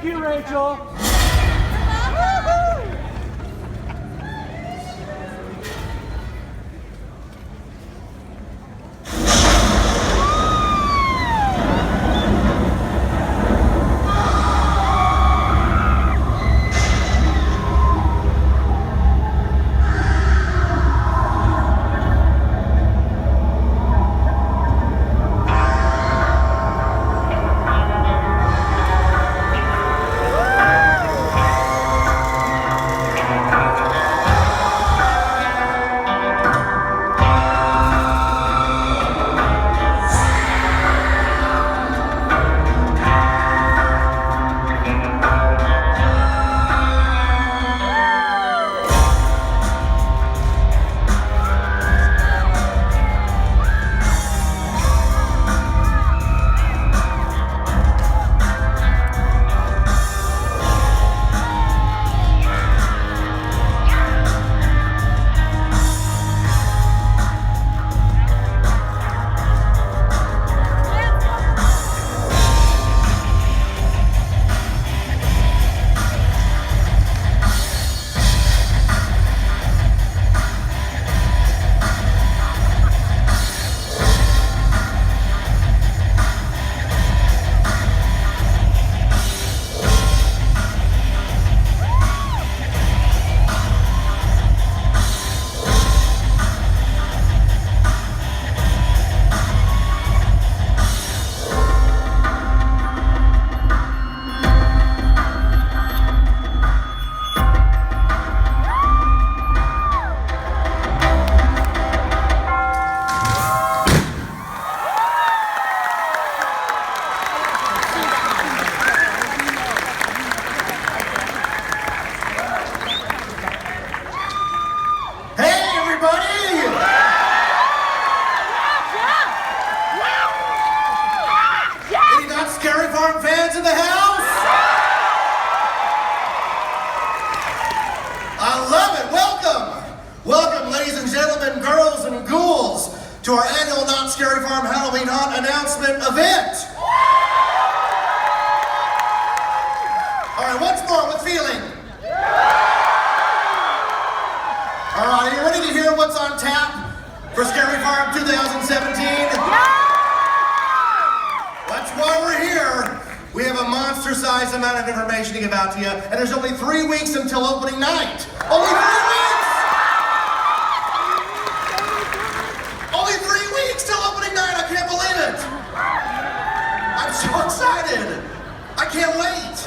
Thank you, Rachel. To our annual Knott Scary Farm Halloween Haunt announcement event. All right, once more with feeling. All right, are you ready to hear what's on tap for Scary Farm 2017? That's why we're here. We have a monster-sized amount of information to give out to you, and there's only 3 weeks until opening night. Only 3 weeks! So excited! I can't wait!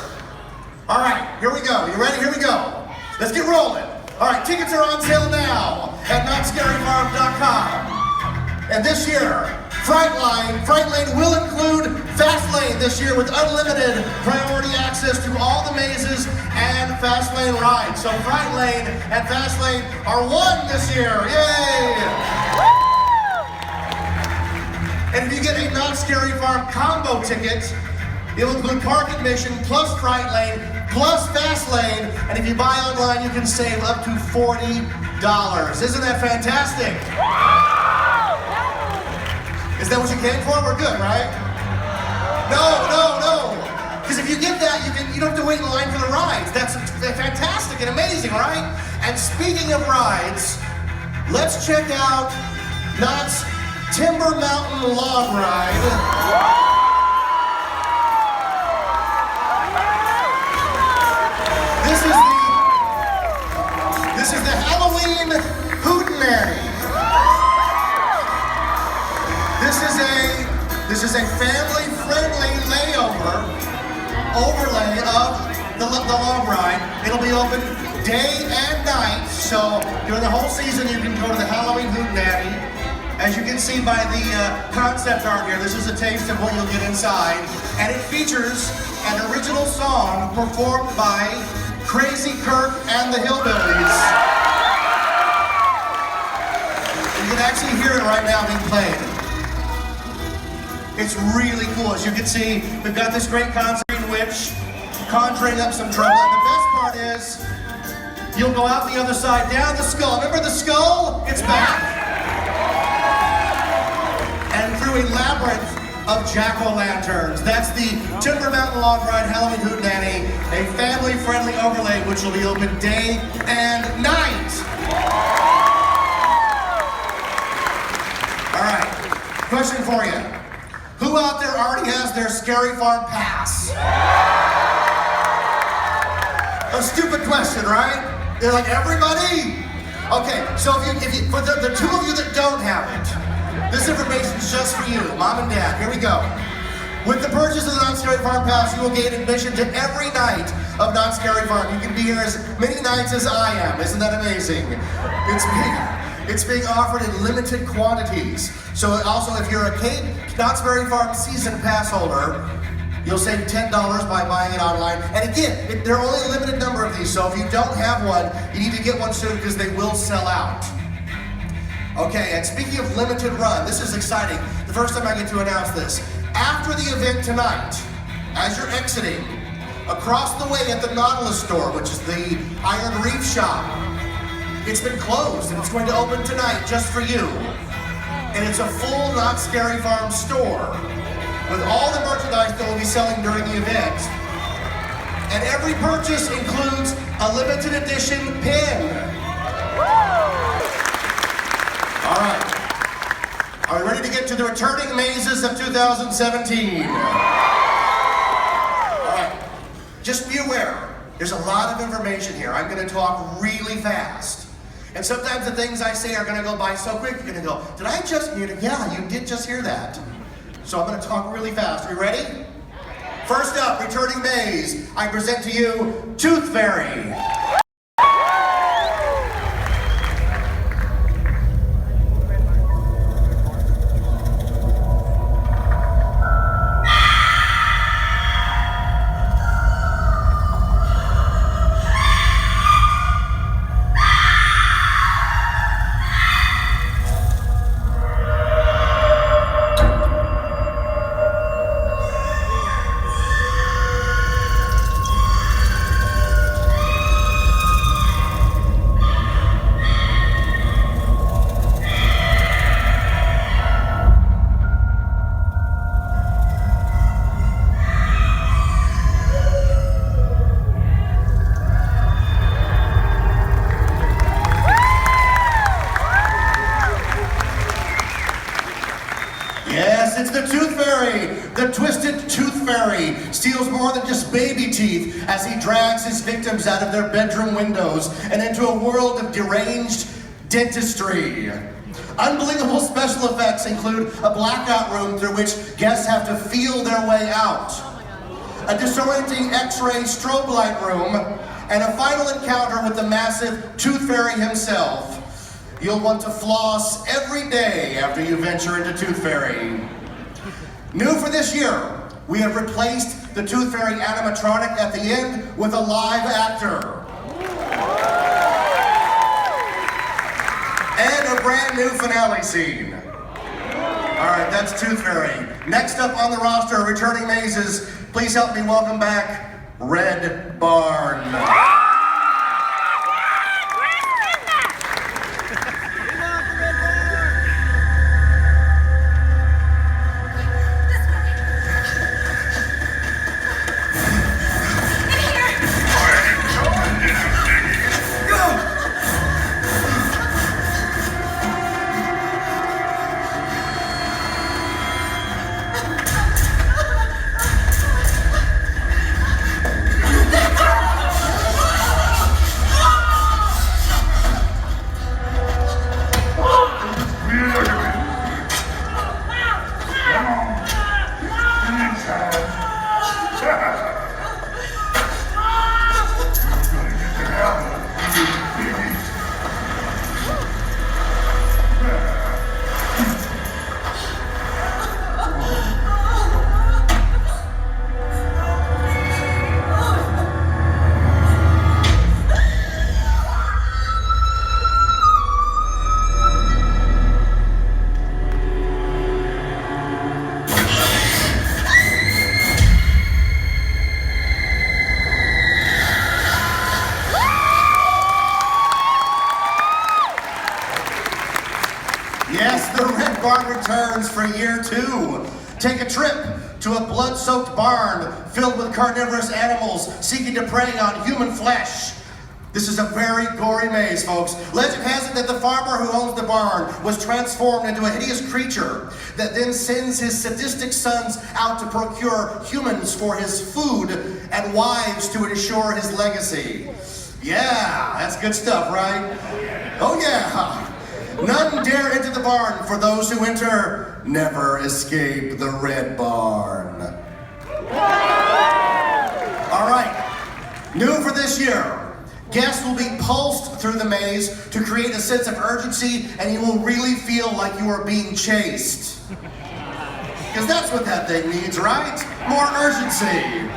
All right, here we go. You ready? Here we go. Let's get rolling. All right, tickets are on sale now at KnottScaryFarm.com. And this year, Fright Lane will include Fast Lane this year with unlimited priority access to all the mazes and Fast Lane rides. So Fright Lane and Fast Lane are one this year. Yay! And if you get a Knott Scary Farm combo ticket, it'll include park admission plus Fright Lane plus Fast Lane. And if you buy online, you can save up to $40. Isn't that fantastic? Is that what you came for? We're good, right? No. Because if you get that, you don't have to wait in line for the rides. That's fantastic and amazing, right? And speaking of rides, let's check out Knott's Timber Mountain Log Ride. This is the Halloween Hootenanny. This is a family-friendly overlay of the log ride. It'll be open day and night, so during the whole season you can go to the Halloween Hootenanny. As you can see by the concept art here, this is a taste of what you'll get inside. And it features an original song performed by Crazy Kirk and the Hillbillies. You can actually hear it right now being played. It's really cool. As you can see, we've got this great conjuring witch conjuring up some trouble. And the best part is, you'll go out the other side, down the skull. Remember the skull? It's back. And through a labyrinth of jack-o'-lanterns. That's the Timber Mountain Log Ride Halloween Hootenanny, a family-friendly overlay which will be open day and night. All right, question for you. Who out there already has their Scary Farm pass? A stupid question, right? They're like, everybody? Okay, so if you for the two of you that don't have it, this information is just for you, Mom and Dad. Here we go. With the purchase of the Knott Scary Farm Pass, you will gain admission to every night of Knott Scary Farm. You can be here as many nights as I am. Isn't that amazing? It's being offered in limited quantities. So also, if you're a Knott Scary Farm season pass holder, you'll save $10 by buying it online. And again, there are only a limited number of these, so if you don't have one, you need to get one soon because they will sell out. Okay, and speaking of limited run, this is exciting. The first time I get to announce this. After the event tonight, as you're exiting, across the way at the Nautilus store, which is the Iron Reef shop, it's been closed and it's going to open tonight just for you. And it's a full Knott Scary Farm store with all the merchandise that we'll be selling during the event. And every purchase includes a limited edition pin. All right. Are we ready to get to the returning mazes of 2017? All right. Just be aware, there's a lot of information here. I'm going to talk really fast. And sometimes the things I say are going to go by so quick, you're going to go, did I just hear it? Yeah, you did just hear that. So I'm going to talk really fast. Are you ready? First up, returning maze, I present to you Tooth Fairy. Yes, it's the Tooth Fairy. The twisted Tooth Fairy steals more than just baby teeth as he drags his victims out of their bedroom windows and into a world of deranged dentistry. Unbelievable special effects include a blackout room through which guests have to feel their way out, a disorienting X-ray strobe light room, and a final encounter with the massive Tooth Fairy himself. You'll want to floss every day after you venture into Tooth Fairy. New for this year, we have replaced the Tooth Fairy animatronic at the end with a live actor. And a brand new finale scene. All right, that's Tooth Fairy. Next up on the roster, returning mazes, please help me welcome back Red Barn. Take a trip to a blood-soaked barn filled with carnivorous animals seeking to prey on human flesh. This is a very gory maze, folks. Legend has it that the farmer who owns the barn was transformed into a hideous creature that then sends his sadistic sons out to procure humans for his food and wives to ensure his legacy. Yeah, that's good stuff, right? Oh yeah. None dare enter the barn, for those who enter never escape the red barn. All right, new for this year. Guests will be pulsed through the maze to create a sense of urgency, and you will really feel like you are being chased. Because that's what that thing needs, right? More urgency.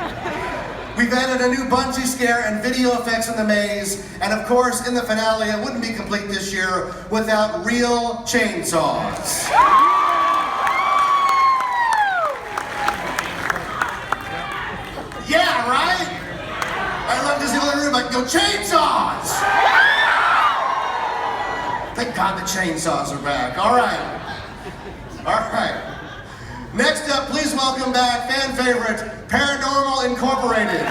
We've added a new bungee scare and video effects in the maze, and of course, in the finale, it wouldn't be complete this year without real chainsaws. Yeah, right? I love to see the room like, go chainsaws! Thank God the chainsaws are back. All right. All right. Next up, please welcome back fan favorite, Paranormal Incorporated.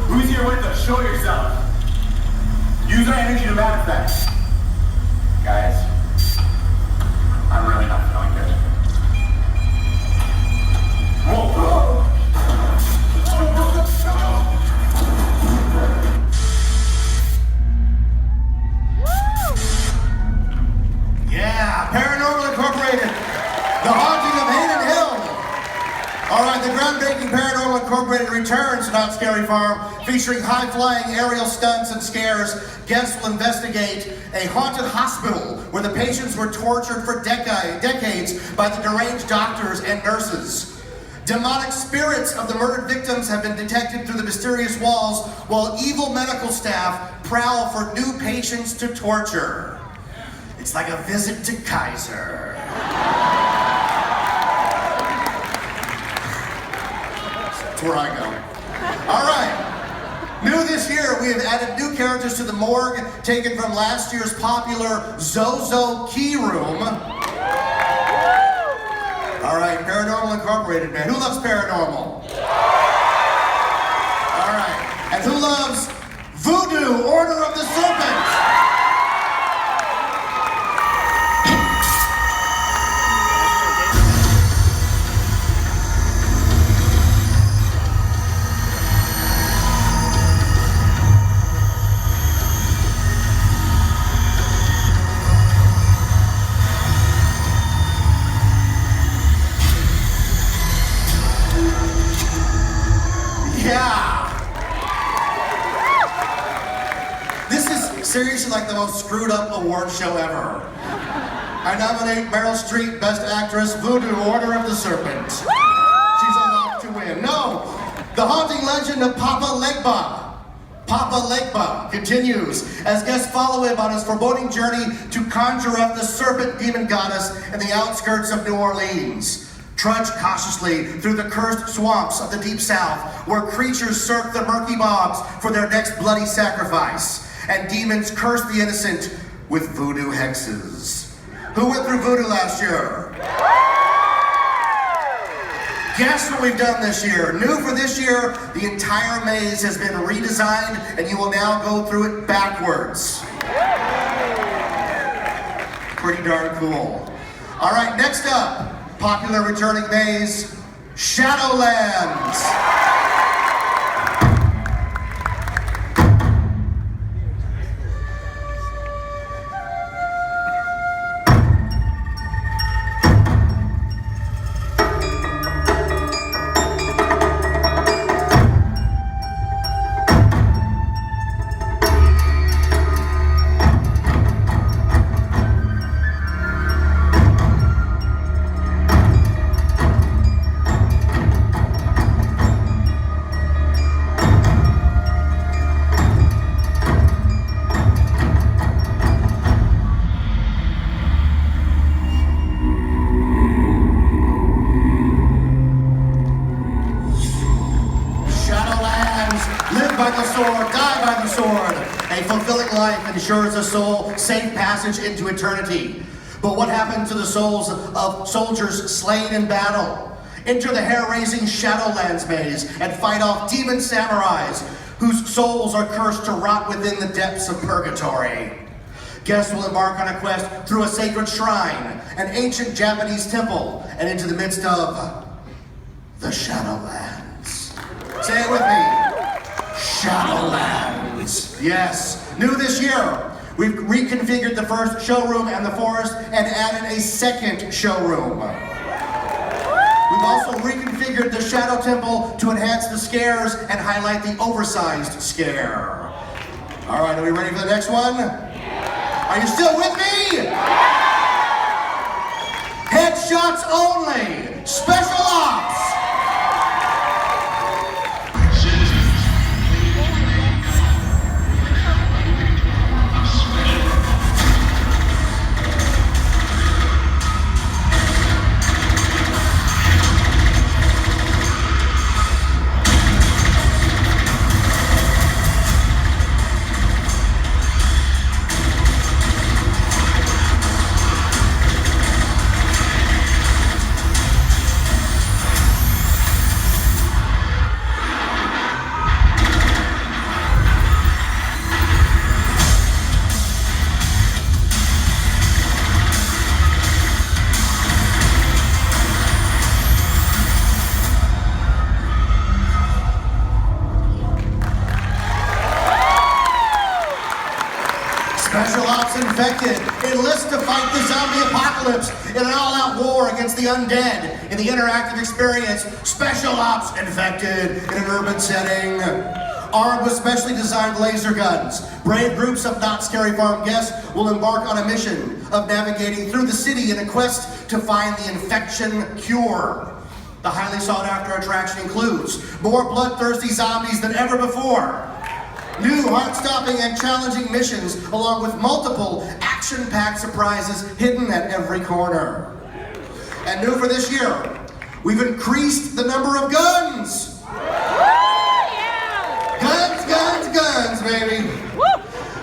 Who's here with us? Show yourself. Use our energy to manifest. Guys, I'm really not feeling good. Whoa. Yeah, Paranormal Incorporated, The Haunting of Hayden Hill. All right, the groundbreaking Paranormal Incorporated returns to Knott Scary Farm, featuring high-flying aerial stunts and scares. Guests will investigate a haunted hospital where the patients were tortured for decades by the deranged doctors and nurses. Demonic spirits of the murdered victims have been detected through the mysterious walls, while evil medical staff prowl for new patients to torture. It's like a visit to Kaiser. That's where I go. All right. New this year, we have added new characters to the morgue, taken from last year's popular Zozo Key Room. All right, Paranormal Incorporated, man. Who loves paranormal? All right. And who loves Voodoo, Order of the Serpent? Seriously, like the most screwed up award show ever. I nominate Meryl Streep, Best Actress, Voodoo, Order of the Serpent. She's a lock to win. No, the haunting legend of Papa Legba. Papa Legba continues as guests follow him on his foreboding journey to conjure up the serpent demon goddess in the outskirts of New Orleans. Trudge cautiously through the cursed swamps of the Deep South, where creatures cirque the murky bogs for their next bloody sacrifice. And demons curse the innocent with voodoo hexes. Who went through voodoo last year? Guess what we've done this year? New for this year, the entire maze has been redesigned, and you will now go through it backwards. Pretty darn cool. All right, next up, popular returning maze, Shadowlands. ensures the soul safe passage into eternity. But what happened to the souls of soldiers slain in battle? Enter the hair-raising Shadowlands maze and fight off demon samurais whose souls are cursed to rot within the depths of purgatory. Guests will embark on a quest through a sacred shrine, an ancient Japanese temple, and into the midst of the Shadowlands. Say it with me. Shadowlands. Yes. New this year, we've reconfigured the first showroom and the forest and added a second showroom. We've also reconfigured the Shadow Temple to enhance the scares and highlight the oversized scare. All right, are we ready for the next one? Are you still with me? Headshots only. Special ops. Special Ops Infected enlist to fight the zombie apocalypse in an all-out war against the undead in the interactive experience Special Ops Infected in an urban setting. Armed with specially designed laser guns, brave groups of Knott Scary Farm guests will embark on a mission of navigating through the city in a quest to find the infection cure. The highly sought-after attraction includes more bloodthirsty zombies than ever before, new heart-stopping and challenging missions, along with multiple action-packed surprises hidden at every corner. And new for this year, we've increased the number of guns. Guns, guns, guns, baby.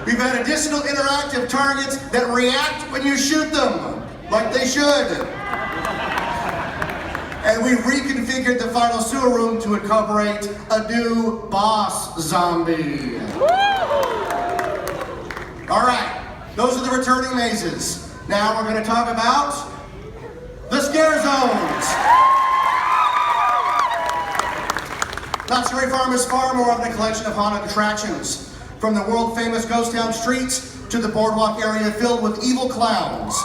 We've had additional interactive targets that react when you shoot them, like they should. And we've reconfigured the final sewer room to incorporate a new boss zombie. All right, those are the returning mazes. Now we're going to talk about the scare zones. Knott Scary Farm is far more than a collection of haunted attractions. From the world-famous ghost town streets to the boardwalk area filled with evil clowns.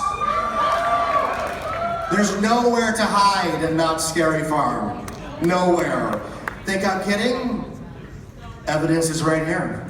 There's nowhere to hide in Knott Scary Farm. Nowhere. Think I'm kidding? Evidence is right here.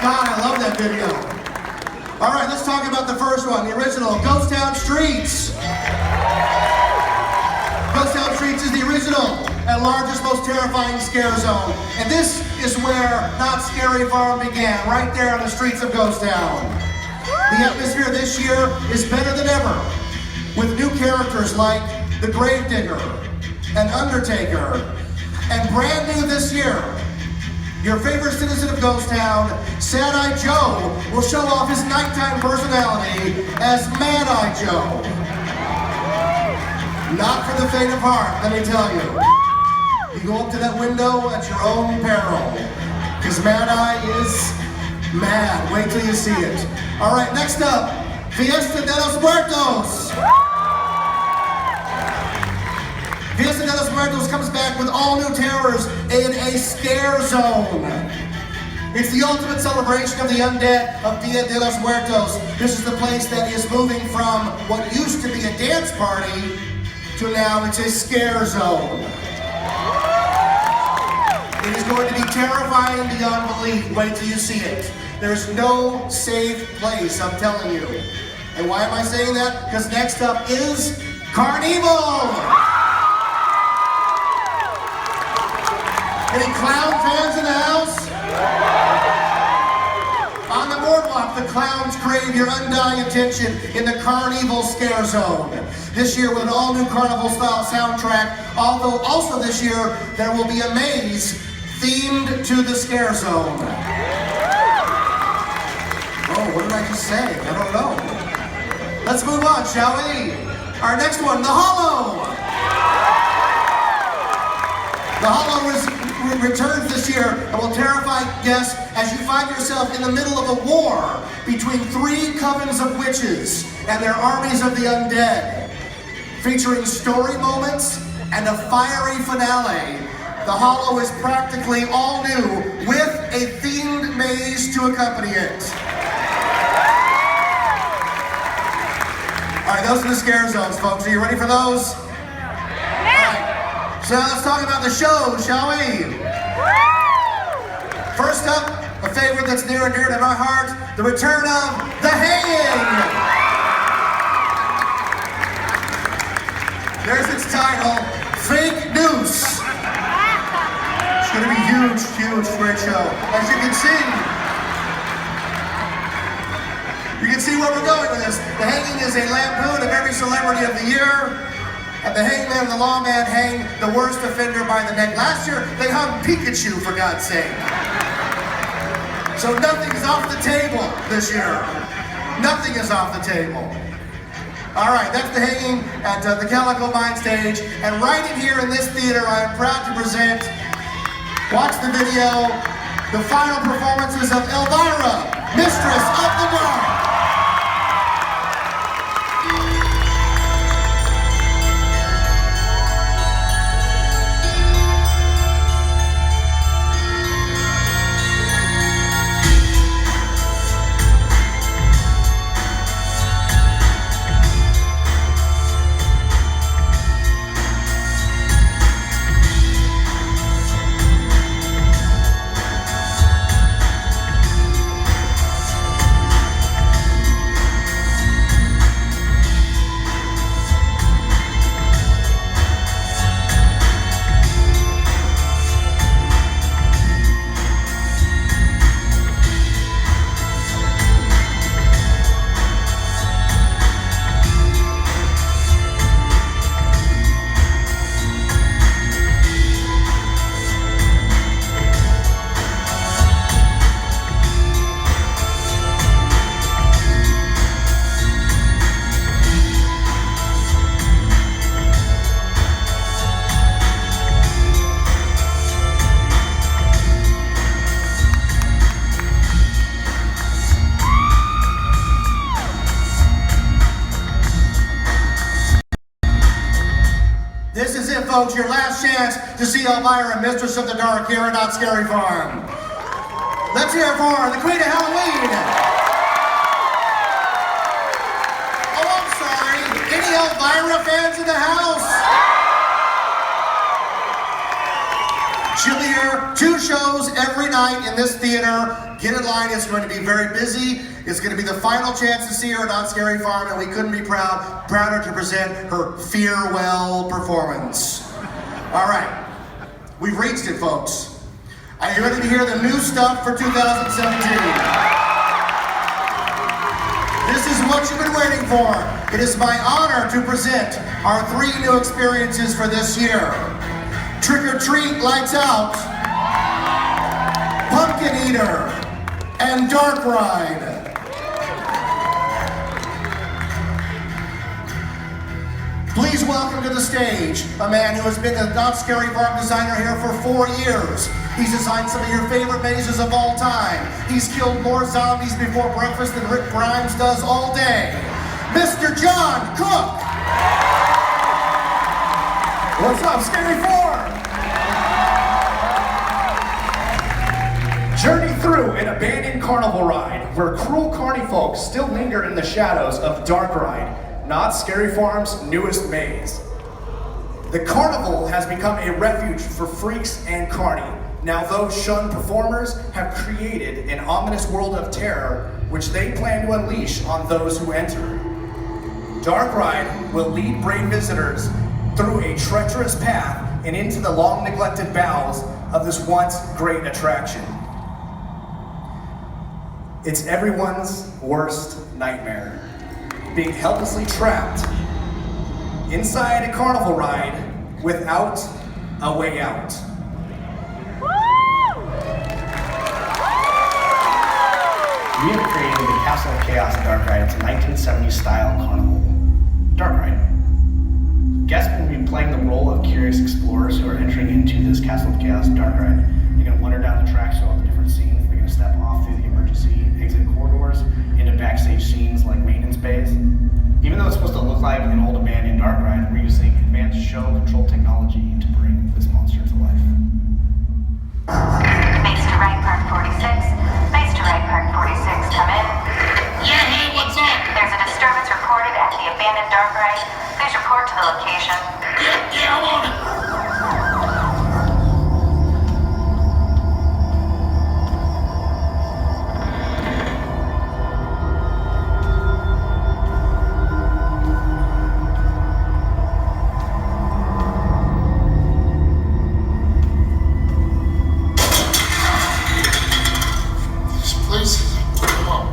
God, I love that video. All right, let's talk about the first one, the original, Ghost Town Streets. Ghost Town Streets is the original and largest, most terrifying scare zone. And this is where Knott Scary Farm began, right there on the streets of Ghost Town. The atmosphere this year is better than ever, with new characters like the Gravedigger and Undertaker. And brand new this year, your favorite citizen of Ghost Town, Sad-Eye Joe, will show off his nighttime personality as Mad-Eye Joe. Not for the faint of heart, let me tell you. You go up to that window at your own peril, because Mad-Eye is mad. Wait till you see it. All right, next up, Fiesta de los Muertos. Fiesta de los Muertos comes back with all new terrors in a scare zone. It's the ultimate celebration of the undead of Dia de los Muertos. This is the place that is moving from what used to be a dance party to now it's a scare zone. It is going to be terrifying beyond belief. Wait till you see it. There's no safe place, I'm telling you. And why am I saying that? Because next up is Carnival! Any clown fans in the house? On the boardwalk, the clowns crave your undying attention in the Carnival Scare Zone. This year with an all-new Carnival-style soundtrack, although also this year there will be a maze themed to the Scare Zone. Oh, what did I just say? I don't know. Let's move on, shall we? Our next one, The Hollow. The Hollow returns this year and will terrify guests as you find yourself in the middle of a war between 3 covens of witches and their armies of the undead. Featuring story moments and a fiery finale, The Hollow is practically all new with a themed maze to accompany it. All right, those are the scare zones, folks. Are you ready for those? So now let's talk about the show, shall we? First up, a favorite that's near and dear to my heart, the return of The Hanging. There's its title, Fake Noose. It's gonna be huge, huge, great show. As you can see where we're going with this. The Hanging is a lampoon of every celebrity of the year. And the hangman and the lawman hang the worst offender by the neck. Last year, they hung Pikachu, for God's sake. So nothing is off the table this year. Nothing is off the table. All right, that's The Hanging at the Calico Mine stage. And right in here in this theater, I am proud to present, watch the video, the final performances of Elvira, Mistress of the Dark. This is it, folks, your last chance to see Elvira, Mistress of the Dark, here at Not Scary Farm. Let's hear it for the Queen of Halloween. Oh, I'm sorry. Any Elvira fans in the house? She'll be here 2 shows every night in this theater. Get in line, it's going to be very busy. It's going to be the final chance to see her at Not Scary Farm, and we couldn't be prouder to present her farewell performance. All right, we've reached it, folks. Are you ready to hear the new stuff for 2017? This is what you've been waiting for. It is my honor to present our 3 new experiences for this year. Trick or Treat Lights Out, Pumpkin Eater, and Dark Ride. Please welcome to the stage a man who has been the Not Scary Farm designer here for 4 years. He's designed some of your favorite mazes of all time. He's killed more zombies before breakfast than Rick Grimes does all day. Mr. John Cook. What's up, Scary Four? Journey through an abandoned carnival ride where cruel carny folks still linger in the shadows of Dark Ride, Knott Scary Farm's newest maze. The carnival has become a refuge for freaks and carny. Now those shunned performers have created an ominous world of terror which they plan to unleash on those who enter. Dark Ride will lead brave visitors through a treacherous path and into the long-neglected bowels of this once great attraction. It's everyone's worst nightmare, being helplessly trapped inside a carnival ride without a way out. We have created the Castle of Chaos Dark Ride. It's a 1970s style carnival dark ride. Guests will be playing the role of curious explorers who are entering into this Castle of Chaos dark ride. They're going to wander down the tracks through all the different scenes. They're going to step off through the emergency exit corridors into backstage scenes like maintenance bays. Even though it's supposed to look like an old abandoned dark ride, we're using advanced show control technology to bring this monster to life. Base to right, park 46. Base to right, park 46. Come in. Yeah, hey, what's up? There's a disturbance reported at the abandoned dark ride. Please report to the location. Yeah, I'm on it. This place is come on.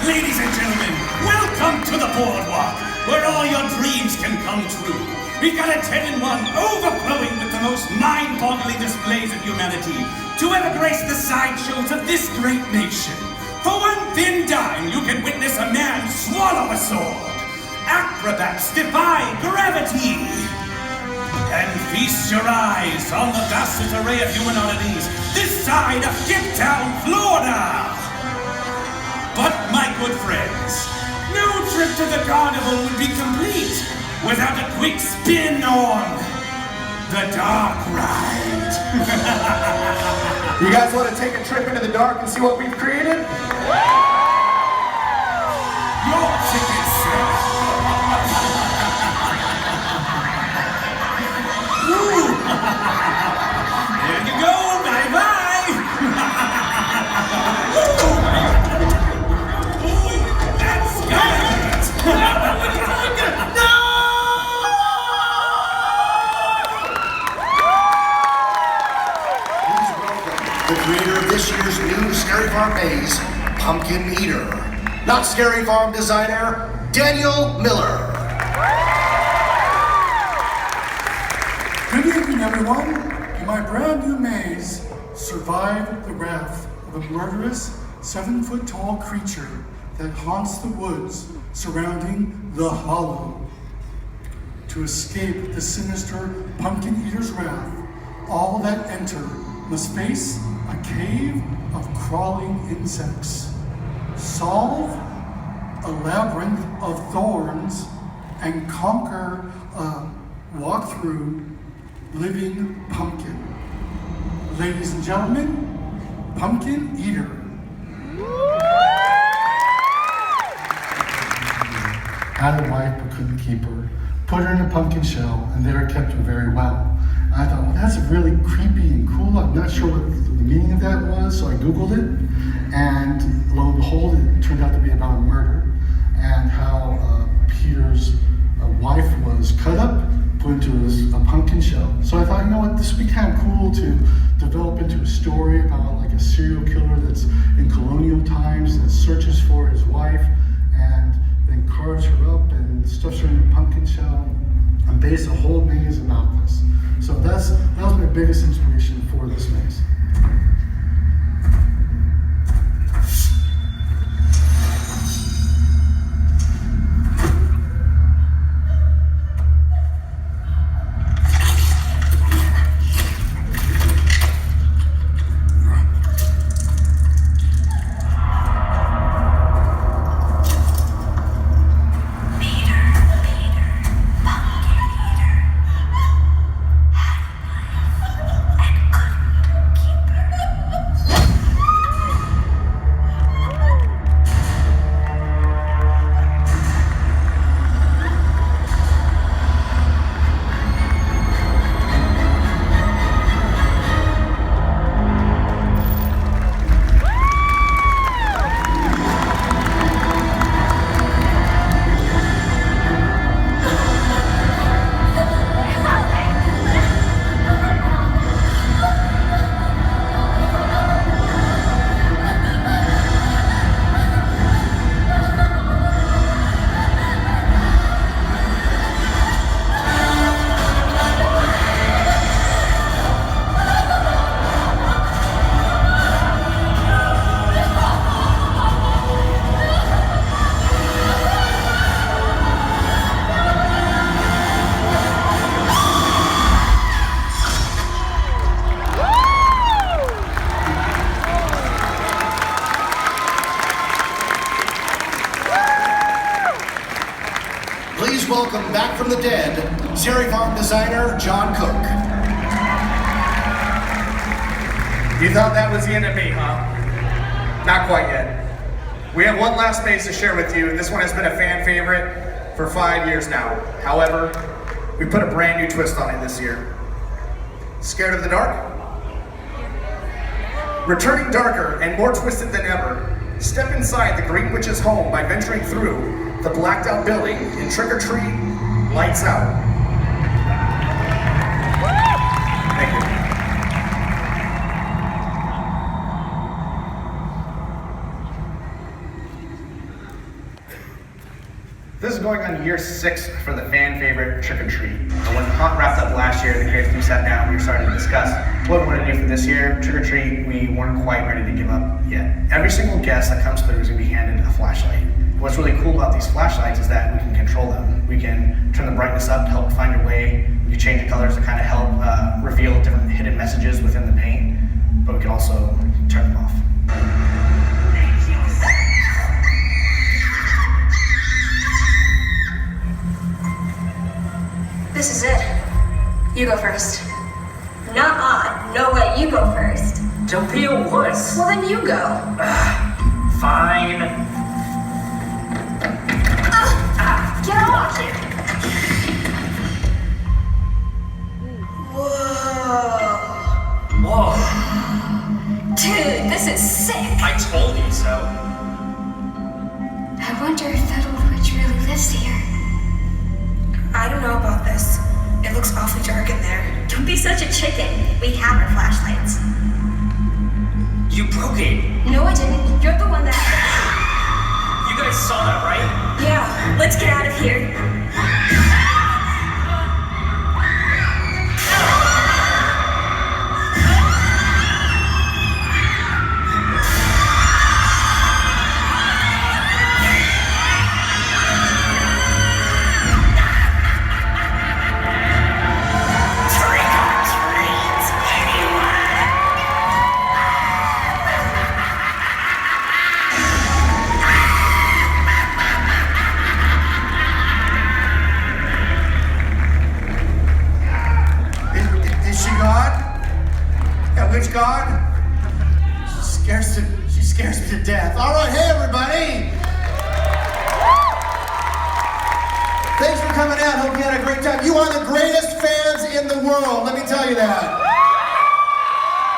Ladies and gentlemen, welcome to the boardwalk, where all your dreams can come true. We've got a 10-in-1 overflowing with the most mind-boggling displays of humanity to ever grace the sideshows of this great nation. For one thin dime, you can witness a man swallow a sword, acrobats defy gravity, and feast your eyes on the vastest array of human oddities this side of Cape Town, Florida. But my good friends, no trip to the carnival would be complete without a quick spin on the dark ride. You guys want to take a trip into the dark and see what we've created? Your ticket, sir. Ooh. There you go, bye-bye. That's good. The creator of this year's new Scary Farm maze, Pumpkin Eater. Not Scary Farm designer, Daniel Miller. Good evening, everyone. My brand new maze survived the wrath of a murderous 7-foot-tall creature that haunts the woods surrounding the Hollow. To escape the sinister Pumpkin Eater's wrath, all that enter must face a cave of crawling insects, solve a labyrinth of thorns, and conquer a walk-through living pumpkin. Ladies and gentlemen, Pumpkin Eater. Had a wife but couldn't keep her. Put her in a pumpkin shell, and there I kept her very well. I thought, well, that's really creepy and cool. I'm not sure what the meaning of that was, so I Googled it, and lo and behold, it turned out to be about a murder. and how Peter's wife was cut up, put into a pumpkin shell. So I thought, you know what, this would be kind of cool to develop into a story about like a serial killer that's in colonial times that searches for his wife and then carves her up and stuffs her in a pumpkin shell and base a whole maze about this. So that was my biggest inspiration for this maze. Please welcome back from the dead, Scary Farm designer John Cook. You thought that was the end of me, huh? Not quite yet. We have one last maze to share with you. This one has been a fan favorite for 5 years now. However, we put a brand new twist on it this year. Scared of the dark? Returning darker and more twisted than ever, step inside the Green Witch's home by venturing through the blacked out building in Trick or Treat, Lights Out. Thank you. This is going on year 6 for the fan favorite Trick or Treat. When Haunt wrapped up last year, the creative team sat down, we were starting to discuss what we want to do for this year. Trick or Treat, we weren't quite ready to give up yet. Every single guest that comes through is going to be handed a flashlight. What's really cool about these flashlights is that we can control them. We can turn the brightness up to help find your way. We can change the colors to kind of help reveal different hidden messages within the paint, but we can also turn them off. This is it. You go first. Nuh-uh. No way, you go first. Don't be a wuss. Well, then you go. Fine. Get off! Whoa. Whoa. Dude, this is sick. I told you so. I wonder if that old witch really lives here. I don't know about this. It looks awfully dark in there. Don't be such a chicken. We have our flashlights. You broke it. No, I didn't. You're the one that... You guys saw that, right? Yeah, let's get out of here. Witch God? She scares me to death. All right, hey everybody. Thanks for coming out. Hope you had a great time. You are the greatest fans in the world. Let me tell you that.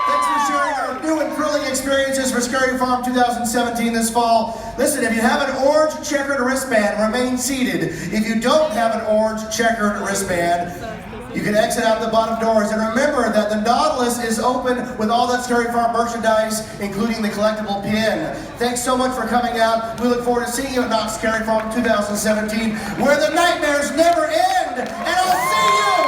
Thanks for sharing our new and thrilling experiences for Scary Farm 2017 this fall. Listen, if you have an orange checkered wristband, remain seated. If you don't have an orange checkered wristband, you can exit out the bottom doors. And remember that the Nautilus is open with all that Scary Farm merchandise, including the collectible pin. Thanks so much for coming out. We look forward to seeing you at Knott Scary Farm 2017, where the nightmares never end. And I'll see you